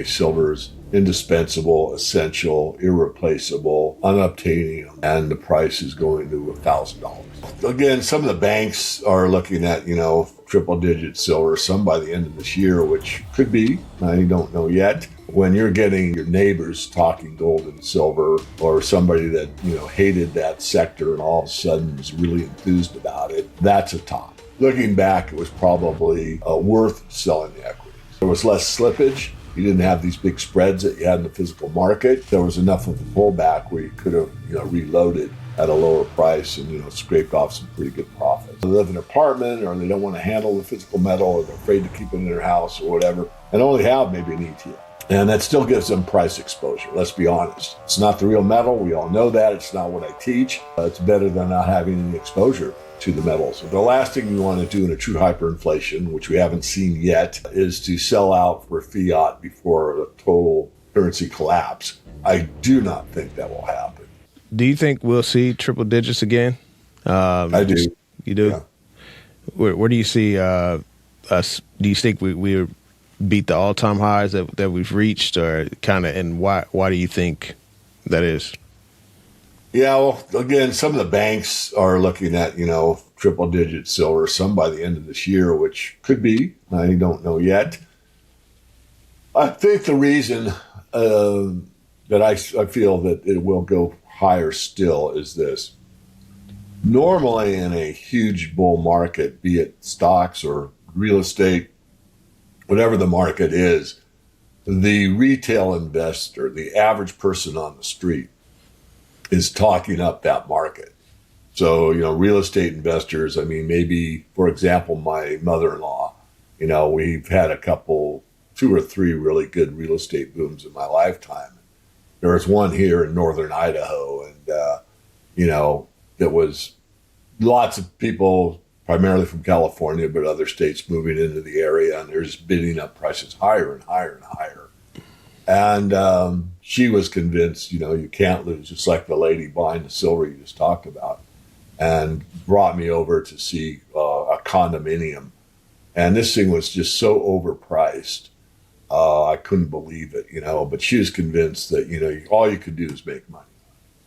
Silver is indispensable, essential, irreplaceable, unobtainium, and the price is going to $1,000. Again, some of the banks are looking at, triple-digit silver, some by the end of this year, which could be, I don't know yet. When you're getting your neighbors talking gold and silver, or somebody that, hated that sector and all of a sudden is really enthused about it, that's a top. Looking back, it was probably worth selling the equities. There was less slippage. You didn't have these big spreads that you had in the physical market. There was enough of a pullback where you could have, reloaded at a lower price and, scraped off some pretty good profits. They live in an apartment, or they don't want to handle the physical metal, or they're afraid to keep it in their house or whatever, and only have maybe an ETF. And that still gives them price exposure, let's be honest. It's not the real metal. We all know that. It's not what I teach. It's better than not having any exposure to the metals. The last thing you want to do in a true hyperinflation, which we haven't seen yet, is to sell out for fiat before a total currency collapse. I do not think that will happen. Do you think we'll see triple digits again? I do. You do? Yeah. Where do you see us? Do you think we beat the all-time highs that we've reached, or kind of, and why do you think that is? Yeah, well, again, some of the banks are looking at, triple-digit silver, some by the end of this year, which could be, I don't know yet. I think the reason that I feel that it will go higher still is this. Normally in a huge bull market, be it stocks or real estate, whatever the market is, the retail investor, the average person on the street, is talking up that market. So, real estate investors, maybe, for example, my mother-in-law, we've had two or three really good real estate booms in my lifetime. There was one here in northern Idaho, and, there was lots of people, primarily from California, but other states moving into the area, and they're just bidding up prices higher and higher and higher. And she was convinced, you can't lose, just like the lady buying the silver you just talked about, and brought me over to see a condominium. And this thing was just so overpriced. I couldn't believe it, but she was convinced that, all you could do is make money.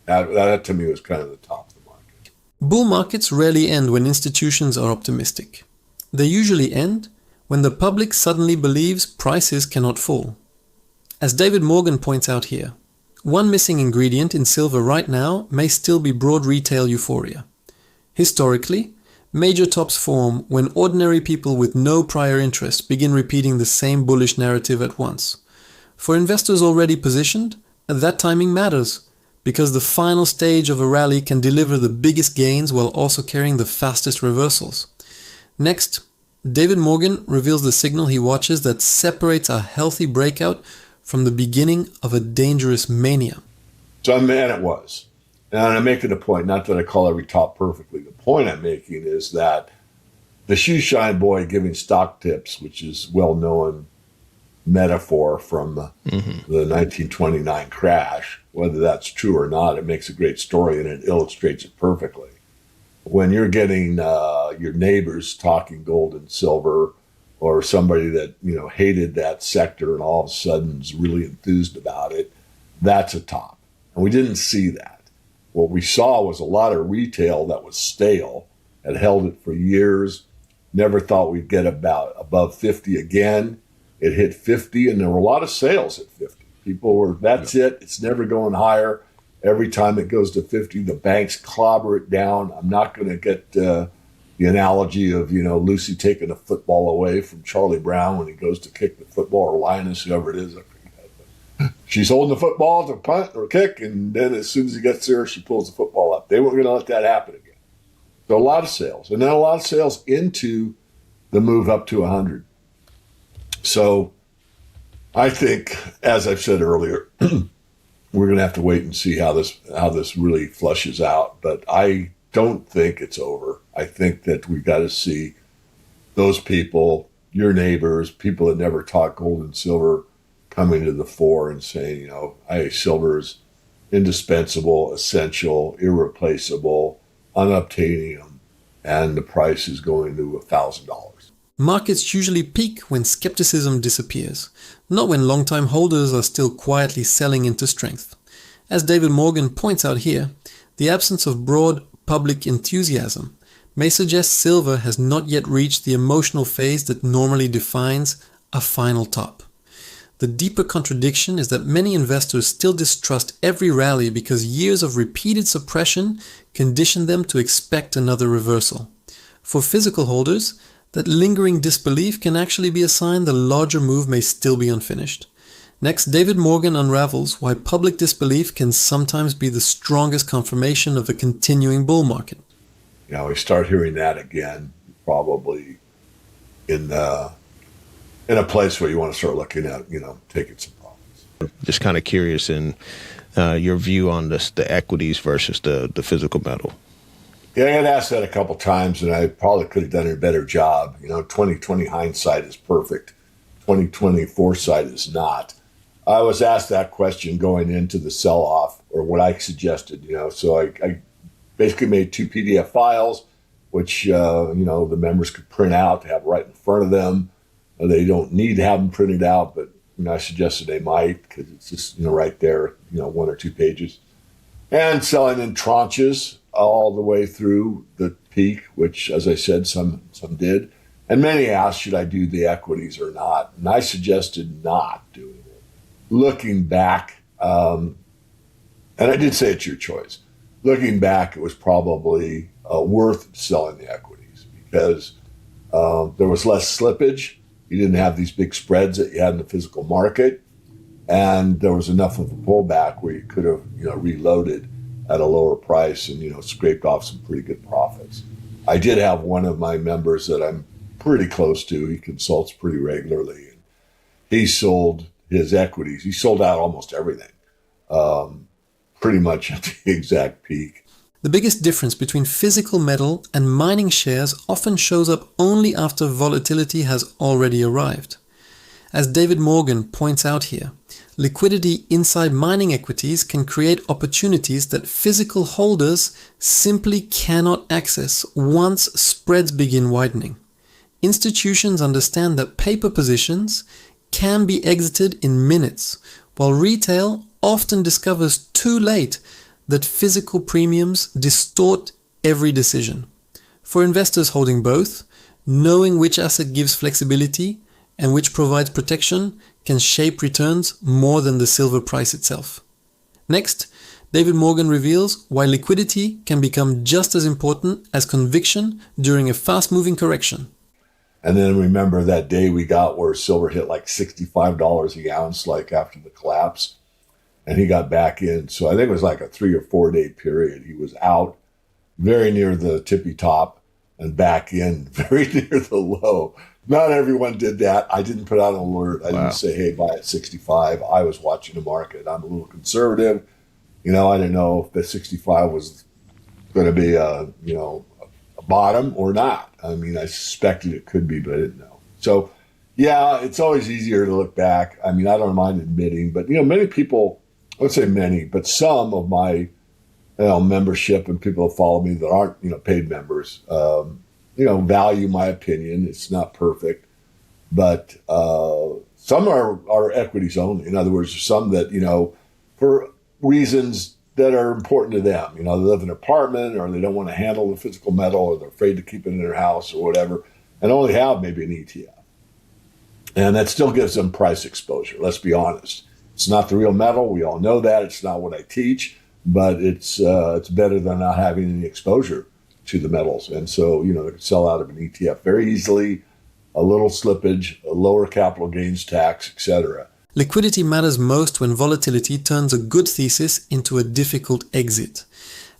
That to me was kind of the top of the market. Bull markets rarely end when institutions are optimistic. They usually end when the public suddenly believes prices cannot fall. As David Morgan points out here, one missing ingredient in silver right now may still be broad retail euphoria. Historically, major tops form when ordinary people with no prior interest begin repeating the same bullish narrative at once. For investors already positioned, that timing matters, because the final stage of a rally can deliver the biggest gains while also carrying the fastest reversals. Next, David Morgan reveals the signal he watches that separates a healthy breakout from the beginning of a dangerous mania. So, it was. And I'm making a point, not that I call every top perfectly. The point I'm making is that the shoe shine boy giving stock tips, which is well-known metaphor from the 1929 crash, whether that's true or not, it makes a great story and it illustrates it perfectly. When you're getting your neighbors talking gold and silver, or somebody that, hated that sector and all of a sudden is really enthused about it, that's a top. And we didn't see that. What we saw was a lot of retail that was stale, had held it for years, never thought we'd get above 50 again. It hit 50, and there were a lot of sales at 50. People were, that's it, it's never going higher. Every time it goes to 50, the banks clobber it down. I'm not going to get the analogy of, Lucy taking a football away from Charlie Brown when he goes to kick the football, or Linus, whoever it is. She's holding the football to punt or kick, and then as soon as he gets there, she pulls the football up. They weren't going to let that happen again. So a lot of sales, and then a lot of sales into the move up to 100. So I think, as I've said earlier, we're going to have to wait and see how this really flushes out. But I don't think it's over. I think that we've got to see those people, your neighbors, people that never talk gold and silver, coming to the fore and saying, hey, silver is indispensable, essential, irreplaceable, unobtainium, and the price is going to $1,000. Markets usually peak when skepticism disappears, not when long-time holders are still quietly selling into strength. As David Morgan points out here, the absence of broad public enthusiasm may suggest silver has not yet reached the emotional phase that normally defines a final top. The deeper contradiction is that many investors still distrust every rally because years of repeated suppression condition them to expect another reversal. For physical holders, that lingering disbelief can actually be a sign the larger move may still be unfinished. Next, David Morgan unravels why public disbelief can sometimes be the strongest confirmation of a continuing bull market. We start hearing that again, probably in a place where you want to start looking at, taking some profits. Just kind of curious in your view on the equities versus the physical metal. Yeah, I got asked that a couple times, and I probably could have done a better job. 2020 hindsight is perfect. 2020 foresight is not. I was asked that question going into the sell-off, or what I suggested, So I basically made 2 PDF files, which, the members could print out to have right in front of them. They don't need to have them printed out, but I suggested they might because it's just, right there, 1 or 2 pages. And selling in tranches all the way through the peak, which, as I said, some did. And many asked, should I do the equities or not? And I suggested not doing it. Looking back, and I did say it's your choice. Looking back, it was probably worth selling the equities because there was less slippage. You didn't have these big spreads that you had in the physical market. And there was enough of a pullback where you could have, reloaded at a lower price and, scraped off some pretty good profits. I did have one of my members that I'm pretty close to. He consults pretty regularly. And he sold his equities. He sold out almost everything, pretty much at the exact peak. The biggest difference between physical metal and mining shares often shows up only after volatility has already arrived. As David Morgan points out here, liquidity inside mining equities can create opportunities that physical holders simply cannot access once spreads begin widening. Institutions understand that paper positions can be exited in minutes, while retail often discovers too late that physical premiums distort every decision. For investors holding both, knowing which asset gives flexibility and which provides protection can shape returns more than the silver price itself. Next, David Morgan reveals why liquidity can become just as important as conviction during a fast-moving correction. And then remember that day we got where silver hit like $65 an ounce, like after the collapse, and he got back in. So I think it was like a 3 or 4 day period. He was out very near the tippy top and back in very near the low. Not everyone did that. I didn't put out an alert. I didn't say, hey, buy at 65. I was watching the market. I'm a little conservative. I didn't know if the 65 was going to be a bottom or not. I mean, I suspected it could be, but I didn't know. So, yeah, it's always easier to look back. I mean, I don't mind admitting, but, many people, I would say many, but some of my membership and people that follow me that aren't, paid members, value my opinion. It's not perfect, but some are equities only. In other words, some that, for reasons that are important to them. They live in an apartment or they don't want to handle the physical metal or they're afraid to keep it in their house or whatever and only have maybe an ETF. And that still gives them price exposure. Let's be honest. It's not the real metal. We all know that. It's not what I teach, but it's better than not having any exposure to the metals. And so, they could sell out of an ETF very easily, a little slippage, a lower capital gains tax, etc. Liquidity matters most when volatility turns a good thesis into a difficult exit.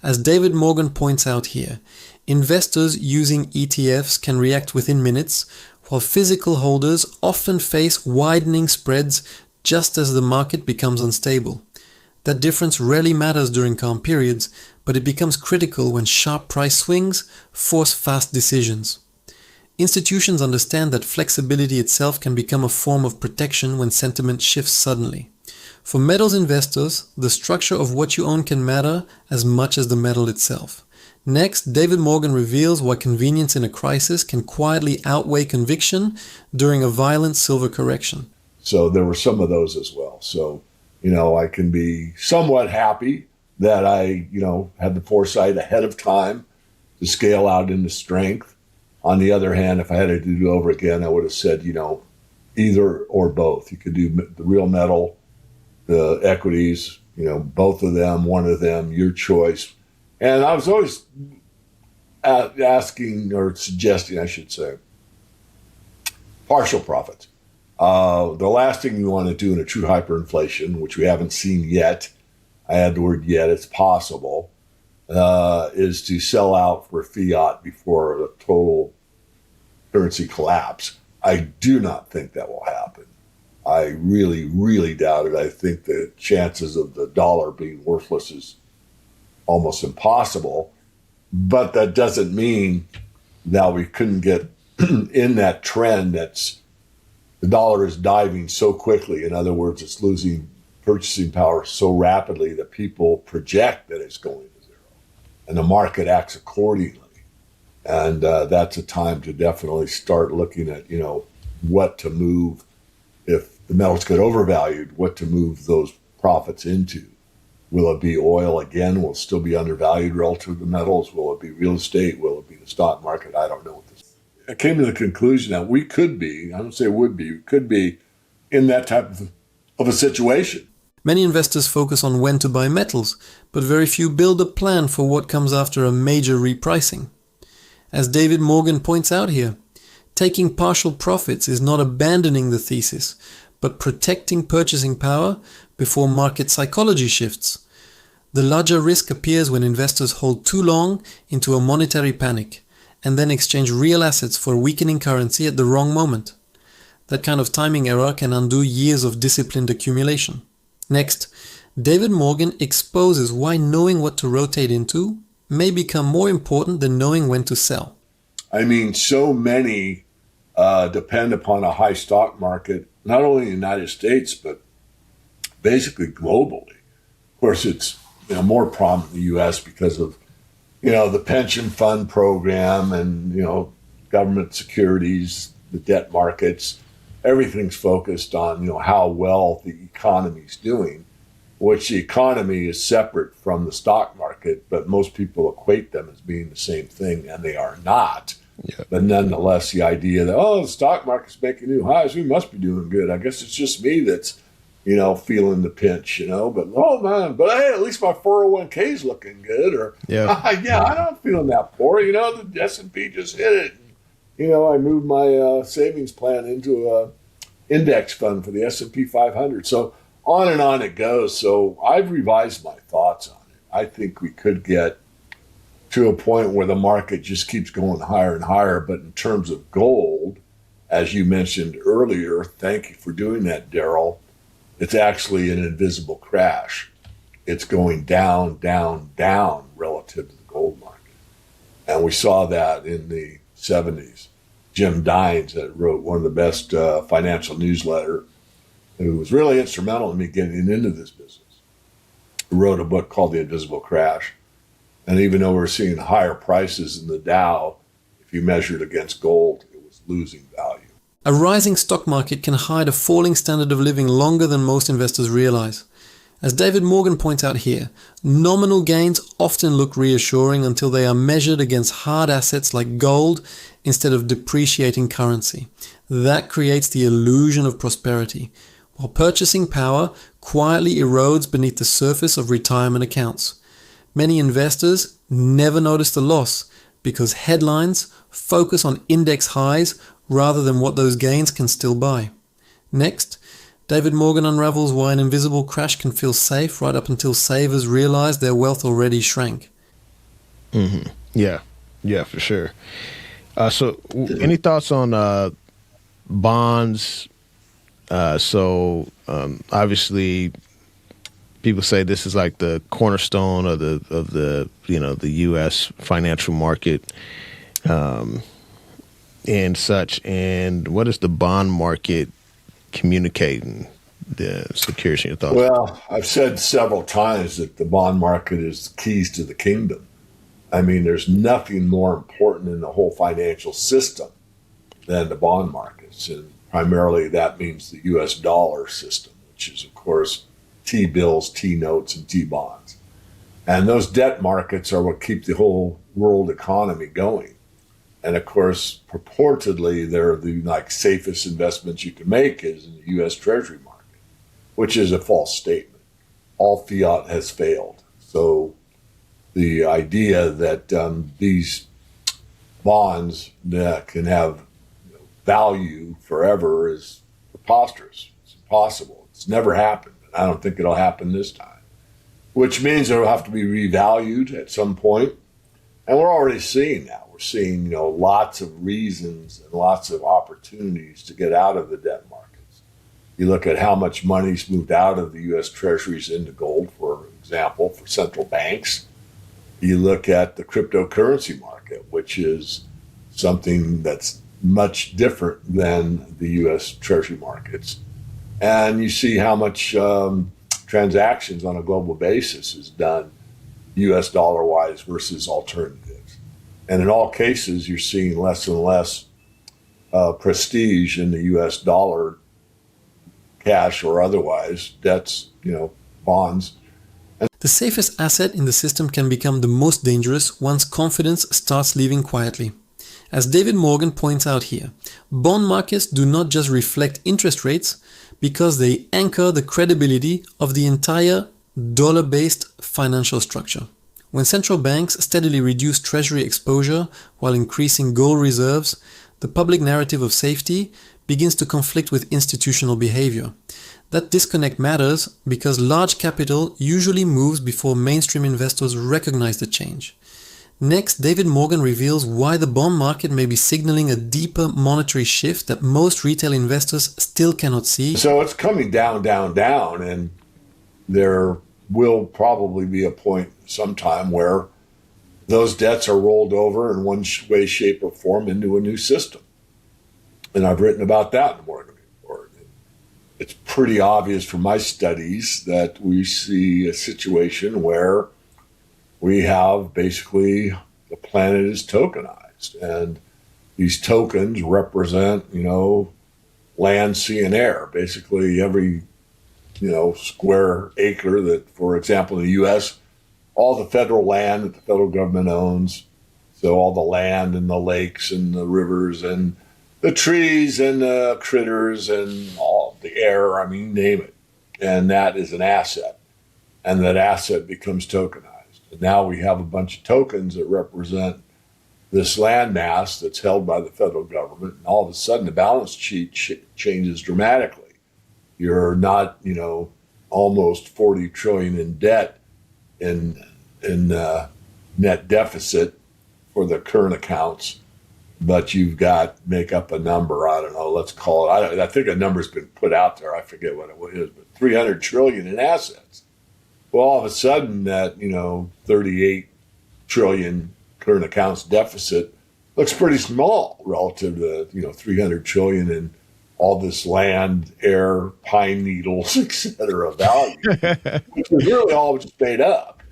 As David Morgan points out here, investors using ETFs can react within minutes, while physical holders often face widening spreads just as the market becomes unstable. That difference rarely matters during calm periods, but it becomes critical when sharp price swings force fast decisions. Institutions understand that flexibility itself can become a form of protection when sentiment shifts suddenly. For metals investors, the structure of what you own can matter as much as the metal itself. Next, David Morgan reveals why convenience in a crisis can quietly outweigh conviction during a violent silver correction. So there were some of those as well. So, I can be somewhat happy that I, had the foresight ahead of time to scale out into strength. On the other hand, if I had to do it over again, I would have said, either or both. You could do the real metal, the equities, both of them, one of them, your choice. And I was always asking or suggesting, I should say, partial profits. The last thing you want to do in a true hyperinflation, which we haven't seen yet, I add the word yet, it's possible, is to sell out for fiat before a total currency collapse. I do not think that will happen. I really, really doubt it. I think the chances of the dollar being worthless is almost impossible. But that doesn't mean that we couldn't get in that trend that's the dollar is diving so quickly. In other words, it's losing purchasing power so rapidly that people project that it's going to zero. And the market acts accordingly. And that's a time to definitely start looking at, what to move if the metals get overvalued, what to move those profits into. Will it be oil again? Will it still be undervalued relative to metals? Will it be real estate? Will it be the stock market? I don't know what this is. I came to the conclusion that we could be, I don't say would be, we could be in that type of a situation. Many investors focus on when to buy metals, but very few build a plan for what comes after a major repricing. As David Morgan points out here, taking partial profits is not abandoning the thesis, but protecting purchasing power before market psychology shifts. The larger risk appears when investors hold too long into a monetary panic and then exchange real assets for a weakening currency at the wrong moment. That kind of timing error can undo years of disciplined accumulation. Next, David Morgan exposes why knowing what to rotate into may become more important than knowing when to sell. I mean, so many depend upon a high stock market, not only in the United States, but basically globally. Of course, it's more prominent in the U.S. because of the pension fund program and government securities, the debt markets. Everything's focused on how well the economy's doing, which the economy is separate from the stock market, but most people equate them as being the same thing, and they are not. Yeah. But nonetheless, the idea that, the stock market's making new highs, we must be doing good. I guess it's just me that's, feeling the pinch, but, hey, at least my 401k's looking good. Or, yeah, I'm not feeling that poor. The S&P just hit it. I moved my savings plan into a index fund for the S&P 500. So on and on it goes. So I've revised my thoughts on it. I think we could get to a point where the market just keeps going higher and higher. But in terms of gold, as you mentioned earlier, thank you for doing that, Daryl, it's actually an invisible crash. It's going down, down, down relative to the gold market. And we saw that in the 70s. Jim Dines, that wrote one of the best financial newsletter, who was really instrumental in me getting into this business, wrote a book called The Invisible Crash. And even though we're seeing higher prices in the Dow, if you measured against gold, it was losing value. A rising stock market can hide a falling standard of living longer than most investors realize. As David Morgan points out here, nominal gains often look reassuring until they are measured against hard assets like gold instead of depreciating currency. That creates the illusion of prosperity, while purchasing power quietly erodes beneath the surface of retirement accounts. Many investors never notice the loss because headlines focus on index highs rather than what those gains can still buy. Next, David Morgan unravels why an invisible crash can feel safe right up until savers realize their wealth already shrank. Mm-hmm. Yeah, for sure. So any thoughts on bonds? Obviously, people say this is like the cornerstone of the U.S. financial market and such. And what is the bond market communicating? Curious your thoughts. Well, I've said several times that the bond market is the keys to the kingdom. I mean, there's nothing more important in the whole financial system than the bond markets. And primarily that means the US dollar system, which is, of course, T-bills, T-notes, and T-bonds. And those debt markets are what keep the whole world economy going. And of course, purportedly, they're the safest investments you can make is in the U.S. Treasury market, which is a false statement. All fiat has failed. So the idea that these bonds that can have value forever is preposterous. It's impossible. It's never happened. I don't think it'll happen this time, which means it'll have to be revalued at some point. And we're already seeing that. We're seeing, lots of reasons and lots of opportunities to get out of the debt markets. You look at how much money's moved out of the U.S. Treasuries into gold, for example, for central banks. You look at the cryptocurrency market, which is something that's much different than the U.S. Treasury markets. And you see how much transactions on a global basis is done U.S. dollar-wise versus alternatives. And in all cases, you're seeing less and less prestige in the U.S. dollar, cash or otherwise, debts, bonds. The safest asset in the system can become the most dangerous once confidence starts leaving quietly. As David Morgan points out here, bond markets do not just reflect interest rates because they anchor the credibility of the entire dollar-based financial structure. When central banks steadily reduce treasury exposure while increasing gold reserves, the public narrative of safety begins to conflict with institutional behavior. That disconnect matters because large capital usually moves before mainstream investors recognize the change. Next, David Morgan reveals why the bond market may be signaling a deeper monetary shift that most retail investors still cannot see. So it's coming down, down, down, and there will probably be a point sometime where those debts are rolled over in one way, shape, or form into a new system. And I've written about that in the Morgan Report. It's pretty obvious from my studies that we see a situation where we have basically the planet is tokenized. And these tokens represent, land, sea, and air. Basically every square acre that, for example, in the U.S., all the federal land that the federal government owns, so all the land and the lakes and the rivers and the trees and the critters and all the air, name it. And that is an asset. And that asset becomes tokenized. And now we have a bunch of tokens that represent this land mass that's held by the federal government. And all of a sudden the balance sheet changes dramatically. You're not, almost 40 trillion in debt in net deficit for the current accounts, but you've got make up a number. I don't know. Let's call it. I think a number's been put out there. I forget what it is, but 300 trillion in assets. Well, all of a sudden that 38 trillion current accounts deficit looks pretty small relative to 300 trillion in all this land, air, pine needles, etc. value, which is really all just made up.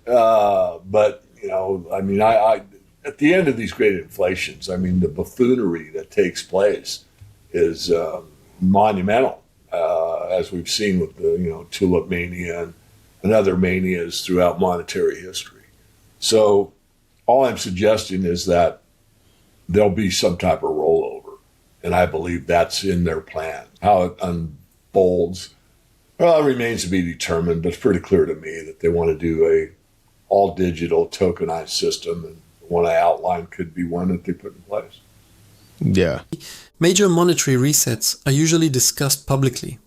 But I at the end of these great inflations, the buffoonery that takes place is monumental, as we've seen with the tulip mania and other manias throughout monetary history. So all I'm suggesting is that there'll be some type of rollover. And I believe that's in their plan. How it unfolds, well, it remains to be determined, but it's pretty clear to me that they want to do a all-digital tokenized system, and the one I outlined could be one that they put in place. Yeah. Major monetary resets are usually discussed publicly,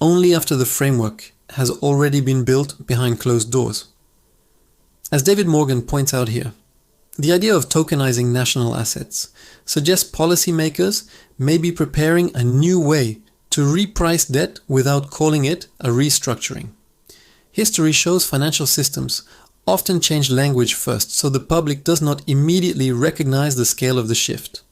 only after the framework has already been built behind closed doors. As David Morgan points out here, the idea of tokenizing national assets suggests policymakers may be preparing a new way to reprice debt without calling it a restructuring. History shows financial systems often change language first, so the public does not immediately recognize the scale of the shift.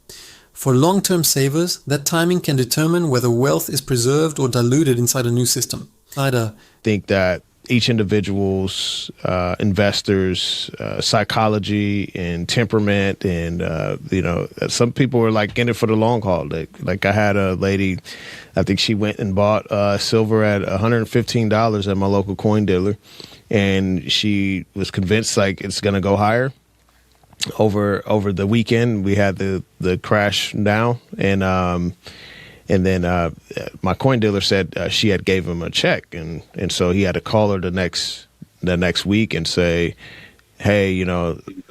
For long-term savers, that timing can determine whether wealth is preserved or diluted inside a new system. I think that each individual's investors' psychology and temperament, and some people are like in it for the long haul. Like I had a lady, I think she went and bought silver at $115 at my local coin dealer, and she was convinced like it's going to go higher. Over the weekend, we had the crash down, and then my coin dealer said she had gave him a check, and so he had to call her the next week and say, hey,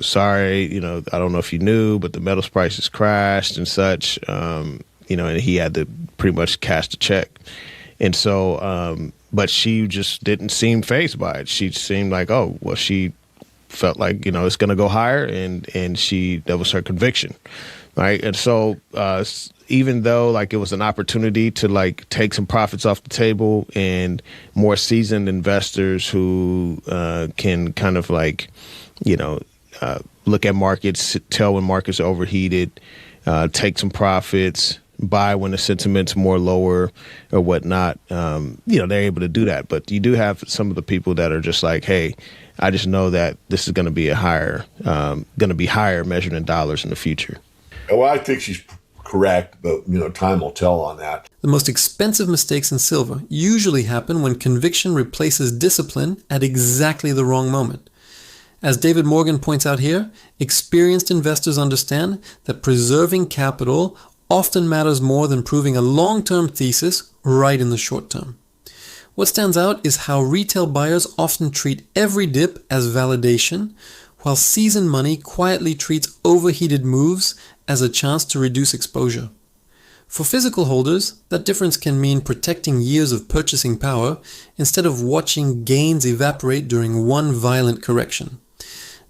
sorry, I don't know if you knew, but the metals prices crashed and such, and he had to pretty much cash the check. And so, but she just didn't seem fazed by it. She seemed like, oh, well, she felt like, it's going to go higher, and that was her conviction. Right. And so even though like it was an opportunity to like take some profits off the table, and more seasoned investors who can kind of like, look at markets, tell when markets are overheated, take some profits, buy when the sentiment's more lower or whatnot, they're able to do that. But you do have some of the people that are just like, hey, I just know that this is going to be higher measured in dollars in the future. Well, I think she's correct, but time will tell on that. The most expensive mistakes in silver usually happen when conviction replaces discipline at exactly the wrong moment. As David Morgan points out here, experienced investors understand that preserving capital often matters more than proving a long-term thesis right in the short term. What stands out is how retail buyers often treat every dip as validation, while seasoned money quietly treats overheated moves as a chance to reduce exposure. For physical holders, that difference can mean protecting years of purchasing power instead of watching gains evaporate during one violent correction.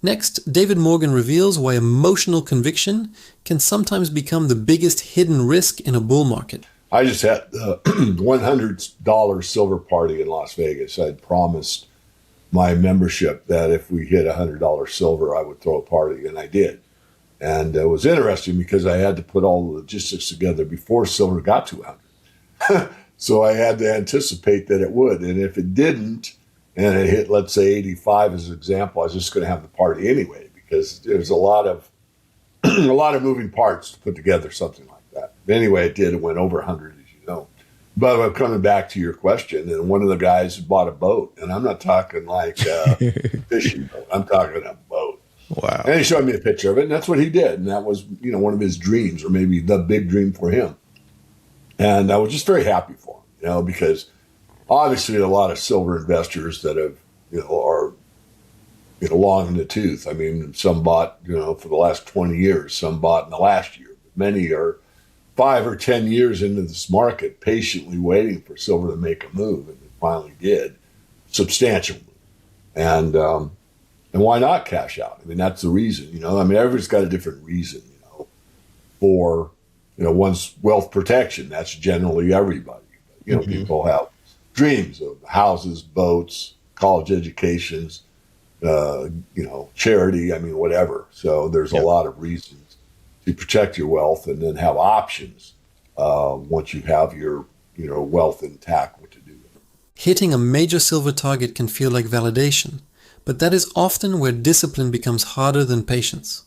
Next, David Morgan reveals why emotional conviction can sometimes become the biggest hidden risk in a bull market. I just had a $100 silver party in Las Vegas. I'd promised my membership that if we hit $100 silver, I would throw a party, and I did. And it was interesting because I had to put all the logistics together before silver got to 100. So I had to anticipate that it would. And if it didn't, and it hit, let's say 85 as an example, I was just going to have the party anyway, because there's a lot of moving parts to put together something like that. But anyway, it did. It went over 100, as you know. But I'm coming back to your question, and one of the guys bought a boat, and I'm not talking like a fishing boat. I'm talking a boat. Wow. And he showed me a picture of it, and that's what he did. And that was, one of his dreams, or maybe the big dream for him. And I was just very happy for him, because obviously a lot of silver investors that have, are, long in the tooth. I mean, some bought, for the last 20 years, some bought in the last year. Many are 5 or 10 years into this market, patiently waiting for silver to make a move, and it finally did, substantial move. And why not cash out? I mean, that's the reason, everybody's got a different reason, for, one's wealth protection. That's generally everybody. But, people have dreams of houses, boats, college educations, charity, whatever. So there's a lot of reasons to protect your wealth and then have options once you have your, wealth intact, what to do with it. Hitting a major silver target can feel like validation, but that is often where discipline becomes harder than patience.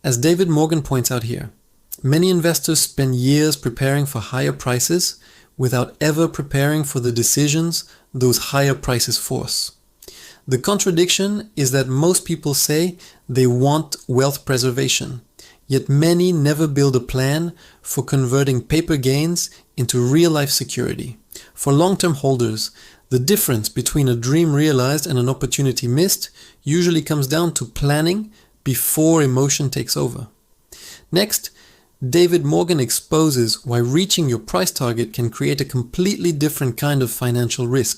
As David Morgan points out here, many investors spend years preparing for higher prices without ever preparing for the decisions those higher prices force. The contradiction is that most people say they want wealth preservation, yet many never build a plan for converting paper gains into real-life security. For long-term holders, the difference between a dream realized and an opportunity missed usually comes down to planning before emotion takes over. Next, David Morgan exposes why reaching your price target can create a completely different kind of financial risk.